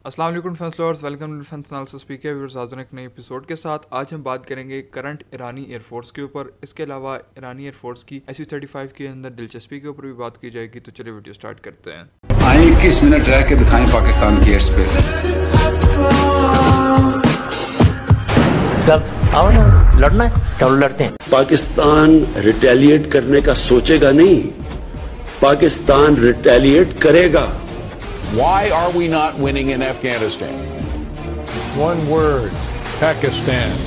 अस्सलाम वालेकुम defence lovers, welcome to defence analysis speaker viewers. हाजिर एक नए एपिसोड के साथ आज हम बात करेंगे करंट ईरानी एयरफोर्स के ऊपर। इसके अलावा ईरानी एयरफोर्स की SU-35 के अंदर दिलचस्पी के ऊपर भी बात की जाएगी। तो चलिए वीडियो स्टार्ट करते हैं। आए 21 मिनट रह के दिखाएं पाकिस्तान की एयर स्पेस। जब आओ ना लड़ना है, चलो लड़ते हैं। पाकिस्तान रिटेलिएट करने का सोचेगा नहीं, पाकिस्तान रिटेलिएट करेगा। Why are we not winning in Afghanistan? One word, Pakistan.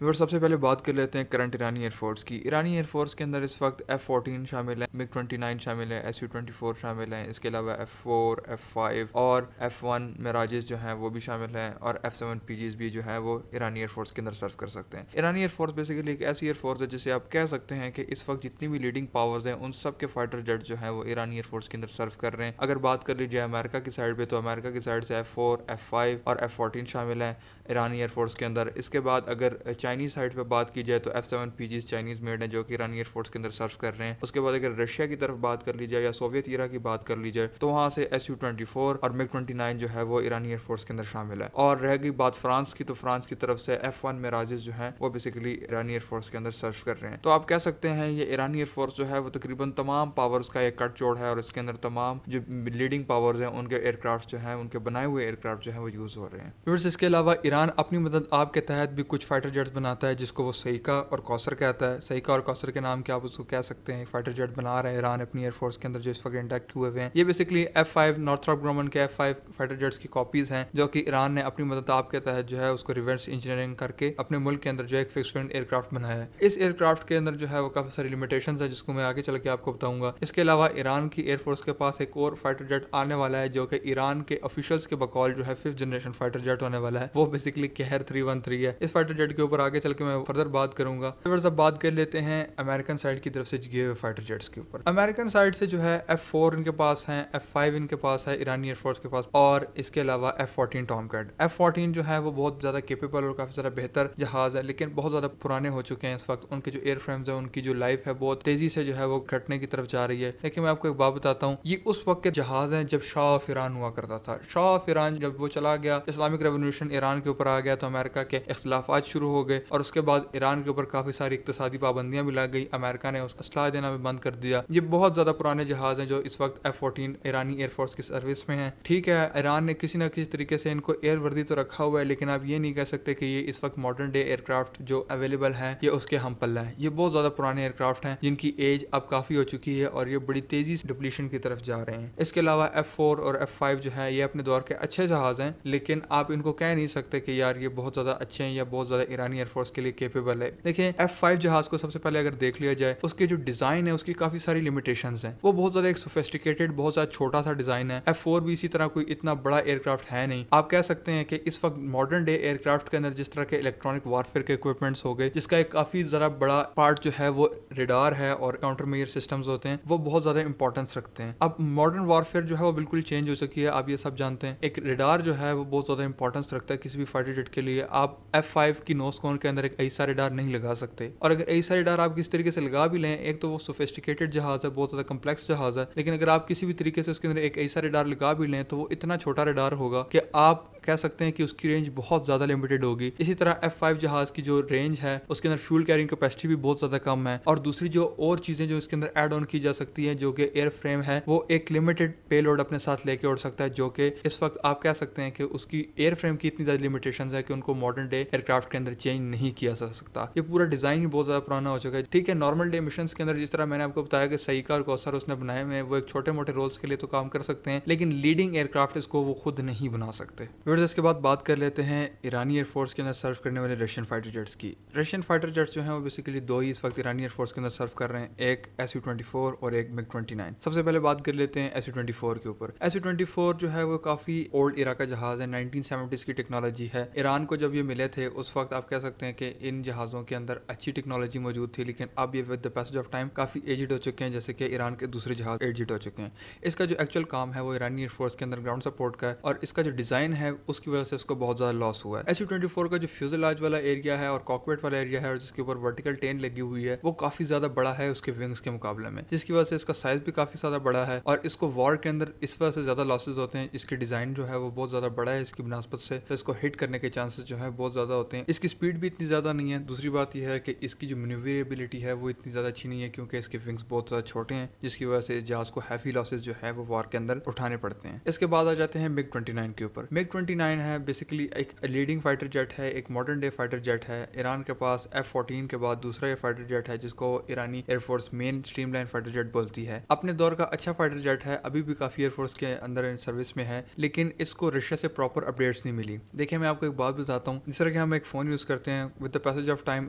Viewers, सबसे पहले बात कर लेते हैं करंट ईरानी एयरफोर्स की। ईरानी एयरफोर्स के अंदर इस वक्त F-14 शामिल है, MiG-29 शामिल है, SU-24 शामिल है। इसके अलावा F-4, F-5 और F-1 मिराजेस जो हैं वो भी शामिल हैं, और F-7 PGs भी जो है वो ईरानी एयरफोर्स के अंदर सर्व कर सकते हैं। ईरानी एयरफोर्स बेसिकली एक ऐसी एयरफोर्स है जिसे आप कह सकते हैं कि इस वक्त जितनी भी लीडिंग पावर्स हैं उन सब के फाइटर जेट जो है वो ईरानी एयरफोर्स के अंदर सर्व कर रहे हैं। अगर बात कर लीजिए अमेरिका की साइड पे, तो अमेरिका की साइड से F-4, F-5 और F-14 शामिल हैं ईरानी एयरफोर्स के अंदर। इसके बाद अगर चाइनीज साइड पे बात की जाए तो F-7 PGs चाइनीज मेड हैं जो कि ईरानी एयरफोर्स के अंदर सर्व कर रहे हैं। उसके बाद अगर रशिया की तरफ बात कर ली जाए या सोवियत ईरा की बात कर ली जाए तो वहाँ से SU-24 और MiG-29 जो है वो ईरानी एयरफोर्स के अंदर शामिल है। और रह गई बात फ्रांस की, तो फ्रांस की तरफ से F-1 मिराजेस जो हैं वो बेसिकली ईरानी एयरफोर्स के अंदर सर्व कर रहे हैं। तो आप कह सकते हैं ये ईरानी एयरफोर्स जो है वो तकरीबन तमाम पावर्स का एक कट जोड़ है, और इसके अंदर तमाम जो लीडिंग पावर्स हैं उनके एयरक्राफ्ट जो है, उनके बनाए हुए एयरक्राफ्ट जो है वो यूज हो रहे हैं। फिर इसके अलावा ईरान अपनी मदद आपके तहत भी कुछ फाइटर जेट्स बनाता है जिसको वो सईका और कौसर कहता है। सईका और कौसर के नाम क्या आप उसको कह सकते हैं। फाइटर जेट बना रहा है ईरान अपनी एयरफोर्स के अंदर जो इस वक्त इंटैक्ट हुए हुए हैं। ये बेसिकली F-5 नॉर्थरॉप ग्रोमन के F-5 फाइटर जेट्स की कॉपीज हैं जो कि ईरान ने अपनी मदद आप के तहत जो है उसको रिवर्स इंजीनियरिंग करके अपने मुल्क के अंदर जो है एक फिक्स्ड विंग एयरक्राफ्ट बनाया है। इस एयरक्राफ्ट के अंदर जो है वो काफी सारी लिमिटेशंस है जिसको मैं आगे चल के आपको बताऊंगा। इसके अलावा ईरान की एयरफोर्स के पास एक और फाइटर जेट आने वाला है जो कि ईरान के ऑफिशियल्स के बकौल जो है 5th जनरेशन फाइटर जेट होने वाला है। वो बेसिकली कहर 313 है। इस फाइटर जेट के ऊपर आगे चल के मैं फर्दर बात करूंगा। अब बात कर लेते हैं अमेरिकन साइड की तरफ से गए हुए फाइटर जेट्स के ऊपर। अमेरिकन साइड से जो है F-4 इनके पास है, F-5 इनके पास है ईरानी एयरफोर्स के पास, और इसके अलावा F-14 टॉमकैट। F-14 जो है वो बहुत ज्यादा केपेबल और काफी ज्यादा बेहतर जहाज है, लेकिन बहुत ज्यादा पुराने हो चुके हैं इस वक्त। उनके जो एयर फ्रेम्स है उनकी जो लाइफ है बहुत तेजी से जो है वो घटने की तरफ जा रही है। लेकिन मैं आपको एक बात बताता हूँ, ये उस वक्त के जहाज हैं जब शाह ऑफ ईरान हुआ करता था। शाह ऑफ ईरान जब वो चला गया, इस्लामिक रेवोल्यूशन ईरान के ऊपर आ गया, तो अमेरिका के इख्तिलाफात शुरू हो गए, और उसके बाद ईरान के ऊपर काफी सारी इक्तिसादी पाबंदियां भी लग गई। अमेरिका ने उसका असलाह देना भी बंद कर दिया। ये बहुत ज्यादा पुराने जहाज हैं जो इस वक्त F-14 ईरानी एयरफोर्स की सर्विस में हैं। ठीक है, ईरान ने किसी ना किसी तरीके से इनको एयर वर्दी तो रखा हुआ है, लेकिन आप ये नहीं कह सकते कि ये इस वक्त मॉडर्न डे एयरक्राफ्ट जो अवेलेबल है ये उसके हम पल्ला है। ये बहुत ज्यादा पुराने एयरक्राफ्ट हैं जिनकी एज अब काफी हो चुकी है और ये बड़ी तेजी से डिप्लीशन की तरफ जा रहे हैं। इसके अलावा F-4 और F-5 जो है ये अपने दौर के अच्छे जहाज हैं, लेकिन आप इनको कह नहीं सकते कि यार ये बहुत ज्यादा अच्छे हैं या बहुत ज्यादा ईरानी एयरफोर्स के लिए केपेबल है। देखिए, F-5 जहाज को सबसे पहले अगर देख लिया जाए, उसके जो डिजाइन है उसकी काफी सारी लिमिटेशंस हैं। वो बहुत ज्यादा एक सोफिस्टिकेटेड, बहुत ज्यादा छोटा सा डिजाइन है। F-4 भी इसी तरह कोई इतना बड़ा एयरक्राफ्ट है नहीं। आप कह सकते हैं कि इस वक्त मॉडर्न डे एयरक्राफ्ट के अंदर जिस तरह के इलेक्ट्रॉनिक वारफेयर के इक्विपमेंट्स हो गए, जिसका एक काफी ज्यादा बड़ा पार्ट जो है वो रेडार है और काउंटर मेजर सिस्टम्स होते हैं, वो बहुत ज्यादा इंपॉर्टेंस रखते हैं। अब मॉडर्न वारफेयर जो है वो बिल्कुल चेंज हो चुकी है, आप ये सब जानते हैं। एक रेडार जो है वो बहुत ज्यादा इंपॉर्टेंस रखता है किसी भी फाइटर जेट के लिए। आप F-5 की नोज कोन के अंदर एक ऐसा रेडार नहीं लगा सकते, और अगर ऐसा रेडार आप किस तरीके से लगा भी लें, एक तो वो सोफिस्टिकेटेड जहाज है, बहुत ज्यादा कम्प्लेक्स जहाज है, लेकिन अगर आप किसी भी तरीके से उसके अंदर एक ऐसा रेडार लगा भी लें तो वो इतना छोटा रेडार होगा कि आप कह सकते हैं कि उसकी रेंज बहुत ज्यादा लिमिटेड होगी। इसी तरह F-5 जहाज की जो रेंज है उसके अंदर फ्यूल कैरिंग कैपेसिटी भी बहुत ज्यादा कम है, और दूसरी जो और चीजें जो इसके अंदर ऐड ऑन की जा सकती है जो कि एयर फ्रेम है, वो एक लिमिटेड पेलोड अपने साथ लेके उड़ सकता है, जो कि इस वक्त आप कह सकते हैं कि उसकी एयर फ्रेम की इतनी ज्यादा लिमिटेशंस है कि उनको मॉडर्न डे एयरक्राफ्ट के अंदर चेंज नहीं किया जा सकता। ये पूरा डिजाइन ही बहुत ज्यादा पुराना हो चुका है। ठीक है, नॉर्मल डे मिशन के अंदर जिस तरह मैंने आपको बताया कि सईका और कौसर उसने बनाए हुए हैं, वो एक छोटे मोटे रोल्स के लिए तो काम कर सकते हैं, लेकिन लीडिंग एयरक्राफ्ट इसको वो खुद नहीं बना सकते। इसके बाद बात कर लेते हैं ईरानी एयरफोर्स के अंदर सर्व करने वाले रशियन फाइटर जेट्स की। रशियन फाइटर जेट्स जो हैं वो बेसिकली दो ही इस वक्त ईरानी एयरफोर्स के अंदर सर्व कर रहे हैं, एक SU-24 और एक MiG-29। सबसे पहले बात कर लेते हैं SU-24 के ऊपर। SU-24 जो है वो काफी ओल्ड इरा का जहाज है, 1970s की टेक्नोलॉजी है। ईरान को जब ये मिले थे उस वक्त आप कह सकते हैं कि इन जहाज़ों के अंदर अच्छी टेक्नोलॉजी मौजूद थी, लेकिन अब ये with the passage of time काफ़ी एजिड हो चुके हैं, जैसे कि ईरान के दूसरे जहाज़ एजिड हो चुके हैं। इसका जो एक्चुअल काम है वो ईरानी एयरफोर्स के अंदर ग्राउंड सपोर्ट का है, और इसका जो डिज़ाइन है उसकी वजह से इसको बहुत ज़्यादा लॉस हुआ है। SU-24 का जो फ्यूज़ेलाज वाला एरिया है और कॉकपिट वाला एरिया है और जिसके ऊपर वर्टिकल टेन लगी हुई है वो काफ़ी ज़्यादा बड़ा है उसके विंग्स के मुकाबले में, जिसकी वजह से इसका साइज़ भी काफ़ी ज़्यादा बड़ा है और इसको वॉर के अंदर इस वजह से ज़्यादा लॉसेज होते हैं। इसकी डिज़ाइन जो है वो बहुत ज़्यादा बड़ा है इसकी बनस्बत से, तो इसको हिट करने के चांसेस जो है बहुत ज़्यादा होते हैं। इसकी स्पीड भी इतनी ज़्यादा नहीं है। दूसरी बात यह है कि इसकी जो मैन्यूवरेबिलिटी है वो इतनी ज़्यादा अच्छी नहीं है क्योंकि इसके विंग्स बहुत ज़्यादा छोटे हैं, जिसकी वजह से जहाज़ को हैवी लॉसेज जो है वो वॉर के अंदर उठाने पड़ते हैं। इसके बाद आ जाते हैं MiG-29 के ऊपर। MiG-29 है बेसिकली एक लीडिंग फाइटर जेट है, एक मॉडर्न डे फाइटर जेट है। ईरान के पास F-14 के बाद दूसरा ये फाइटर जेट है जिसको ईरानी air force main streamline fighter jet बोलती है। अपने दौर का अच्छा फाइटर जेट है, अभी भी काफ़ी एयरफोर्स के अंदर सर्विस में है, लेकिन इसको रशिया से प्रॉपर अपडेट्स नहीं मिली। देखिए मैं आपको एक बात बताता हूँ, जिस तरह कि हम एक फ़ोन यूज़ करते हैं with the passage of time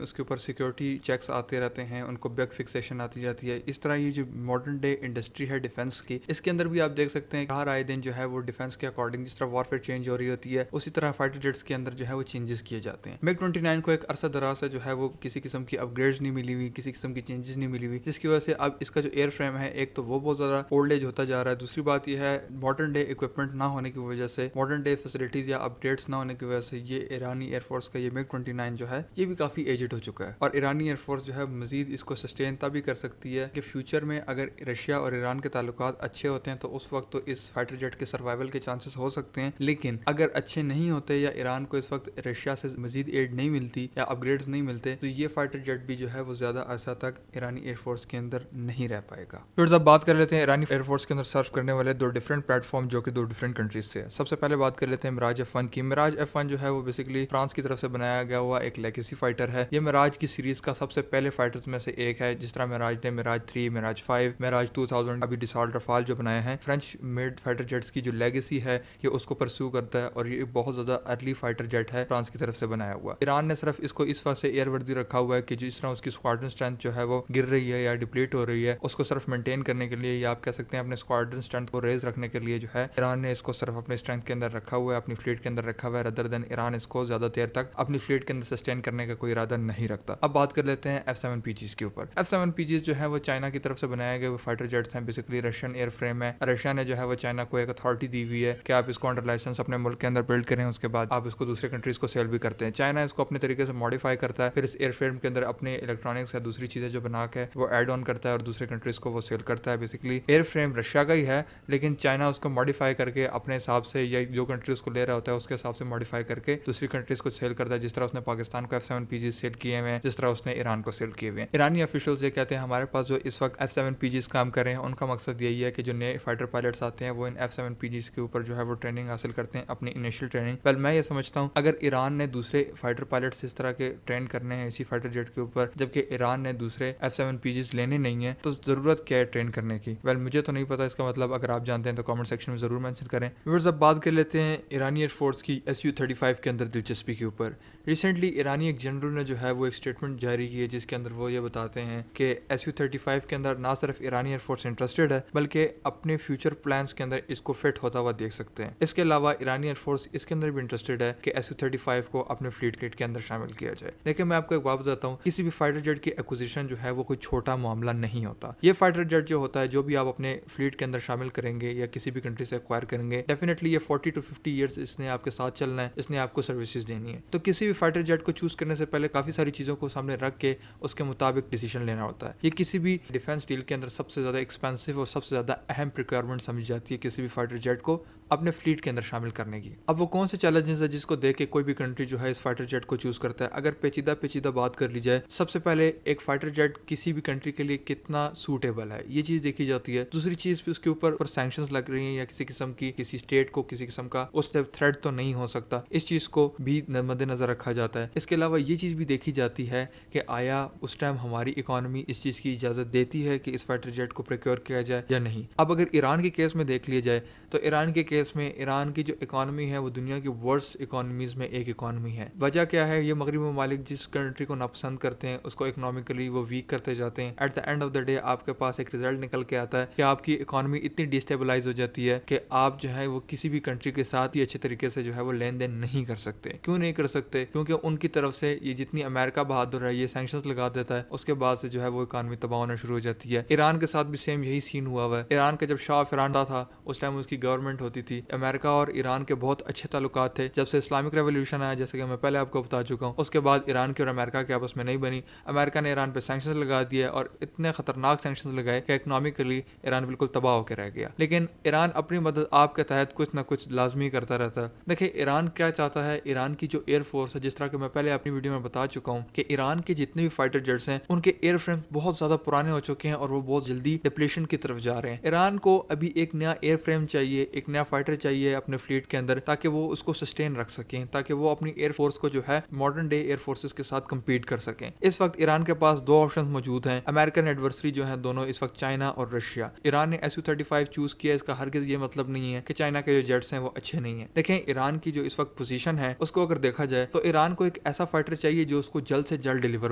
उसके ऊपर सिक्योरिटी चेक्स आते रहते हैं, उनको बग फिक्सेशन आती जाती है। इस तरह ये जो मॉडर्न डे इंडस्ट्री है डिफेंस की, इसके अंदर भी आप देख सकते हैं हर आए दिन जो है वो डिफेंस के अकॉर्डिंग जिस तरह वॉरफेयर चेंज हो रही होती है उसी तरह फाइटर जेट्स के अंदर जो है वो चेंजेस किए जाते हैं। MiG-29 को एक अरसा दराज से जो है वो किसी किस्म की अपग्रेड्स नहीं मिली हुई, किसी किस्म की चेंजेस नहीं मिली हुई, जिसकी वजह से अब इसका जो एयर फ्रेम है एक तो वो बहुत ज़्यादा ओल्ड एज होता जा रहा है। दूसरी बात यह है मॉडर्न डे इक्विपमेंट ना होने की वजह से, मॉडर्न डे फैसिलिटीज़ या अपडेट्स ना होने की वजह से ये ईरानी एयरफोर्स का ये MiG-29 जो है ये भी काफ़ी एजिड हो चुका है। और ईरानी एयरफोर्स जो है मजीद इसको सस्टेन तभी कर सकती है कि फ्यूचर में अगर रशिया और ईरान के ताल्लुकात अच्छे होते हैं तो उस वक्त तो इस फाइटर जेट के सर्वाइवल के चांसेस हो सकते हैं, लेकिन अगर अच्छे नहीं होते या ईरान को इस वक्त रशिया से मजीद एड नहीं मिलती या अपग्रेड्स नहीं मिलते तो ये फाइटर जेट भी जो है वो ज़्यादा अरसा तक ईरानी एयरफोर्स के अंदर नहीं रह पाएगा। फिर अब बात कर लेते हैं ईरानी एयरफोर्स के अंदर सर्व करने वाले दो डिफरेंट प्लेटफॉर्म जो कि दो डिफरेंट कंट्रीज से है। सबसे पहले बात कर लेते हैं मिराज F1 की। मिराज F1 जो है वो बेसिकली फ्रांस की तरफ से बनाया गया हुआ एक लेगेसी फाइटर है। ये मिराज की सीरीज का सबसे पहले फाइटर्स में से एक है, जिस तरह मिराज ने मिराज 3, मिराज 5, मिराज 2000 अभी डिसॉल्ट रफाल जो बनाए हैं। फ्रेंच मेड फाइटर जेट्स की जो लेगेसी है ये उसको परस्यू करता है और ये बहुत ज़्यादा अर्ली फाइटर जेट है फ्रांस की तरफ से बनाया हुआ। ईरान ने सिर्फ इसको इस वजह से एयर वर्दी रखा हुआ है कि जिस तरह उसकी स्क्वाड्रन स्ट्रेंथ जो है वो गिर रही है या डिप्लीट हो रही है उसको सिर्फ मेंटेन करने के लिए, या आप कह सकते हैं अपने स्क्वाड्रन स्ट्रेंथ को रेज रखने के लिए जो है ईरान ने इसको सिर्फ अपने स्ट्रेंथ के अंदर रखा हुआ है, अपनी फ्लीट के अंदर रखा हुआ है, अदर देन ईरान इसको ज्यादा देर तक अपनी फ्लीट के अंदर सस्टेन करने का कोई इरादा नहीं रखता। अब बात कर लेते हैं F-7PGs के ऊपर। F-7PGs जो है वो चाइना की तरफ से बनाए गए वो फाइटर जेट्स हैं, बेसिकली रशियन एयर फ्रेम है। रशिया ने जो है वो चाइना को एक अथॉरिटी दी हुई है कि आप इसको अंडर लाइसेंस अपने मुल्क के अंदर बिल्ड करें, उसके बाद आप इसको दूसरे कंट्रीज को सेल भी करते हैं। चाइना इसको अपने तरीके से मॉडिफाई करता है, फिर इस एयर फ्रेम के अंदर अपने इलेक्ट्रॉनिक्स या दूसरी चीजें जो बना के वो एड ऑन करता है और दूसरे कंट्रीज को वो सेल करता है। बेसिकली एयर फ्रेम रशिया का ही है, लेकिन चाइना उसको मॉडिफाई करके अपने हिसाब से या जो कंट्री उसको ले रहा होता है उसके हिसाब से मॉडिफाई करके दूसरी कंट्रीज को सेल करता है। जिस तरह उसने पाकिस्तान को F-7PG सेल किए हुए हैं, जिस तरह उसने ईरान को सेल किए हुए हैं। ईरानी ऑफिशियल्स ये कहते हैं हमारे पास जो इस वक्त F-7PGs काम कर रहे हैं उनका मकसद यही है कि जो नए फाइटर पायलट्स आते हैं वो इन F-7PGs के ऊपर जो है वो ट्रेनिंग हासिल करते हैं, अपनी इनिशियल ट्रेनिंग। वेल मैं ये समझता हूँ अगर ईरान ने दूसरे फाइटर पायलट्स इस तरह के ट्रेन करने हैं इसी फाइटर जेट के ऊपर, जबकि ईरान ने दूसरे F-7PGs लेने नहीं है, तो जरूरत क्या है ट्रेन करने की? वेल मुझे तो नहीं पता इसका मतलब, अगर आप जानते हैं तो कमेंट सेक्शन में जरूर मेंशन करें। व्यूअर्स अब बात कर लेते हैं ईरानी एयरफोर्स की Su-35 के अंदर दिलचस्पी के ऊपर। रिसेंटली ईरानी एक जनरल ने जो है वो एक स्टेटमेंट जारी की है जिसके अंदर वो ये बताते हैं कि Su-35 के अंदर ना सिर्फ ईरानी एयरफोर्स इंटरेस्टेड है बल्कि अपने फ्यूचर प्लान्स के अंदर इसको फिट होता हुआ देख सकते हैं। इसके अलावा ईरानी एयरफोर्स इसके अंदर भी इंटरेस्टेड है कि Su-35 को अपने फ्लीट किट के अंदर शामिल किया जाए। लेकिन मैं आपको एक बात बताता हूँ, किसी भी फाइटर जेट की एक्विजिशन जो है वो कोई छोटा मामला नहीं होता। ये फाइटर जेट जो होता है, जो भी आप अपने फ्लीट के अंदर शामिल करेंगे या किसी भी कंट्री से एक्वायर करेंगे, डेफिनेटली ये 40 to 50 ईयर्स इसने आपके साथ चलना है, इसने आपको सर्विसेज देनी है। तो किसी भी फाइटर जेट को चूज करने से पहले काफी सारी चीजों को सामने रख के उसके मुताबिक डिसीजन लेना होता है। ये किसी भी डिफेंस डील के अंदर सबसे ज्यादा एक्सपेंसिव और सबसे ज्यादा अहम रिक्वायरमेंट समझी जाती है किसी भी फाइटर जेट को अपने फ्लीट के अंदर शामिल करने की। अब वो कौन से चैलेंजेस है जिसको देख के कोई भी कंट्री जो है इस फाइटर जेट को चूज करता है? अगर पेचीदा बात कर ली जाए, सबसे पहले एक फाइटर जेट किसी भी कंट्री के लिए कितना सूटेबल है ये चीज देखी जाती है। दूसरी चीज उसके ऊपर सैंक्शंस लग रही हैं या किसी किस्म की किसी स्टेट को किसी किस्म का उस थ्रेट तो नहीं हो सकता, इस चीज को भी मद्देनजर रखा जाता है। इसके अलावा ये चीज भी देखी जाती है कि आया उस टाइम हमारी इकोनॉमी इस चीज की इजाजत देती है कि इस फाइटर जेट को प्रोक्योर किया जाए या नहीं। अब अगर ईरान के केस में देख लिया जाए तो ईरान के केस में ईरान की जो इकॉनमी है वो दुनिया की वर्स्ट इकॉनमीज में एक इकॉनमी है। वजह क्या है, ये मगरबी ममालिक जिस कंट्री को नापसंद करते हैं उसको इकोनॉमिकली वो वीक करते जाते हैं। At the end of the day आपके पास एक रिजल्ट निकल के आता है कि आपकी इकॉनमी इतनी डिस्टेबलाइज हो जाती है कि आप जो है वो किसी भी कंट्री के साथ ही अच्छे तरीके से जो है वो लेन देन नहीं कर सकते। क्यों नहीं कर सकते? क्योंकि उनकी तरफ से ये जितनी अमेरिका बहादुर है ये सैंक्शंस लगा देता है, उसके बाद से जो है वो इकॉनमी तबाह होना शुरू हो जाती है। ईरान के साथ भी सेम यही सीन हुआ हुआ है। ईरान का जब शाह ऑफ ईरान था उस टाइम उसकी गवर्नमेंट होती थी, अमेरिका और ईरान के बहुत अच्छे ताल्लुकात थे। जब से इस्लामिक रेवोल्यूशन आया, जैसे कि मैं पहले आपको बता चुका हूँ, उसके बाद ईरान की और अमेरिका की आपस में नहीं बनी। अमेरिका ने ईरान पे सैंक्शंस लगा दिए और इतने खतरनाक सैंक्शंस लगाए कि इकोनॉमिकली ईरान बिल्कुल तबाह होकर रह गया। लेकिन ईरान अपनी मदद आपके तहत कुछ ना कुछ लाजमी करता रहता है। देखिए ईरान क्या चाहता है, ईरान की जो एयरफोर्स है, जिस तरह के मैं पहले अपनी वीडियो में बता चुका हूँ कि ईरान के जितने भी फाइटर जेट्स हैं उनके एयरफ्रेम बहुत ज्यादा पुराने हो चुके हैं और वो बहुत जल्दी डिप्लीशन की तरफ जा रहे हैं। ईरान को अभी एक नया एयरफ्रेम चाहिए, एक नया फाइटर चाहिए अपने फ्लीट के अंदर, ताकि वो उसको सस्टेन रख सकें, ताकि वो अपनी एयरफोर्स को जो है मॉडर्न डे एयरफोर्सेस के साथ कम्पीट कर सकें। इस वक्त ईरान के पास दो ऑप्शन मौजूद हैं। अमेरिकन एडवर्सरी जो है दोनों इस वक्त चाइना और रशिया। ईरान ने Su-35 चूज किया, इसका हरगिज ये मतलब नहीं है कि चाइना के जो जेट्स हैं वो अच्छे नहीं है। देखें ईरान की जो इस वक्त पोजीशन है उसको अगर देखा जाए तो ईरान को एक ऐसा फाइटर चाहिए जो उसको जल्द से जल्द डिलीवर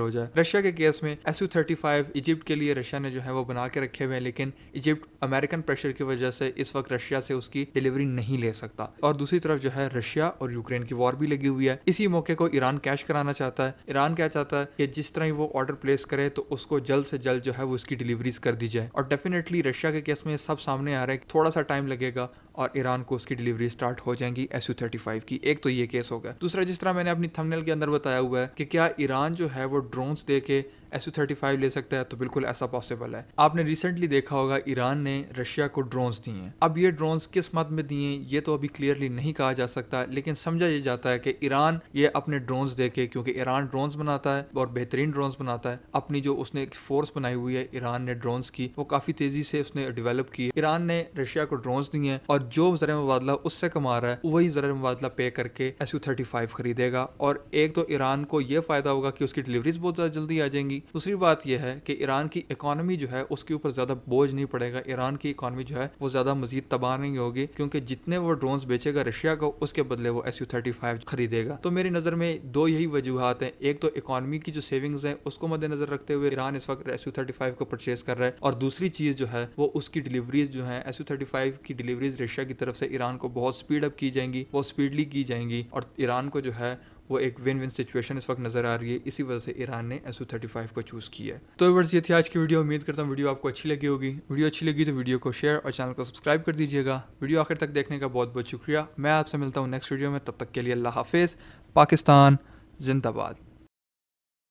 हो जाए। रशिया के केस में Su-35 इजिप्ट के लिए रशिया ने जो है वो बना के रखे हुए हैं, लेकिन इजिप्ट अमेरिकन प्रेशर की वजह से इस वक्त रशिया से उसकी डिलीवरी नहीं ले सकता। और दूसरी तरफ जो है रशिया और यूक्रेन की वॉर भी लगी हुई है। इसी मौके को ईरान कैश कराना चाहता है। ईरान क्या चाहता है कि जिस तरह वो ऑर्डर प्लेस करे तो उसको जल्द से जल्द जो है वो उसकी डिलीवरीज कर दी जाए। और डेफिनेटली रशिया के केस में सब सामने आ रहा है, थोड़ा सा टाइम लगेगा और ईरान को उसकी डिलीवरी स्टार्ट हो जाएंगी Su-35 की। एक तो ये केस हो गया। दूसरा, जिस तरह मैंने अपनी थंबनेल के अंदर बताया हुआ है कि क्या ईरान जो है वो ड्रोन्स दे के Su-35 ले सकता है, तो बिल्कुल ऐसा पॉसिबल है। आपने रिसेंटली देखा होगा ईरान ने रशिया को ड्रोन्स दिए हैं। अब ये ड्रोन्स किस मद में दिए ये तो अभी क्लियरली नहीं कहा जा सकता, लेकिन समझा ये जाता है कि ईरान ये अपने ड्रोन्स दे के, क्योंकि ईरान ड्रोन्स बनाता है और बेहतरीन ड्रोन्स बनाता है, अपनी जो उसने एक फोर्स बनाई हुई है ईरान ने ड्रोन्स की, वो काफी तेजी से उसने डेवलप की है। ईरान ने रशिया को ड्रोन्स दिए हैं और जो ज़र मुबादला उससे कमा रहा है वही ज़र मुबादला पे करके Su-35 खरीदेगा। और एक तो ईरान को ये फायदा होगा कि उसकी डिलीवरीज बहुत ज़्यादा जल्दी आ जाएंगी। दूसरी बात यह है कि ईरान की इकॉनमी जो है उसके ऊपर ज़्यादा बोझ नहीं पड़ेगा। ईरान की इकॉनमी जो है वो ज़्यादा मजीद तबाह नहीं होगी, क्योंकि जितने वो ड्रोन्स बेचेगा रशिया को उसके बदले वो Su-35 खरीदेगा। तो मेरी नज़र में दो यही वजूहात हैं। एक तो इकॉनमी की जो सेविंग्स है उसको मद्देनजर रखते हुए ईरान इस वक्त Su-35 को परचेज कर रहा है, और दूसरी चीज़ जो है वो उसकी डिलीवरीज जो है Su-35 की डिलीवरीज रशिया की तरफ से ईरान को बहुत स्पीड अप की जाएंगी, बहुत स्पीडली की जाएंगी, और ईरान को जो है वो एक विन विन सिचुएशन इस वक्त नजर आ रही है। इसी वजह से ईरान ने Su-35 को चूज किया है। तो व्यूअर्स, ये थी आज की वीडियो। उम्मीद करता हूँ वीडियो आपको अच्छी लगी होगी। वीडियो अच्छी लगी तो वीडियो को शेयर और चैनल को सब्सक्राइब कर दीजिएगा। वीडियो आखिर तक देखने का बहुत बहुत शुक्रिया। मैं आपसे मिलता हूँ नेक्स्ट वीडियो में, तब तक के लिए अल्लाह हाफिज़। पाकिस्तान जिंदाबाद।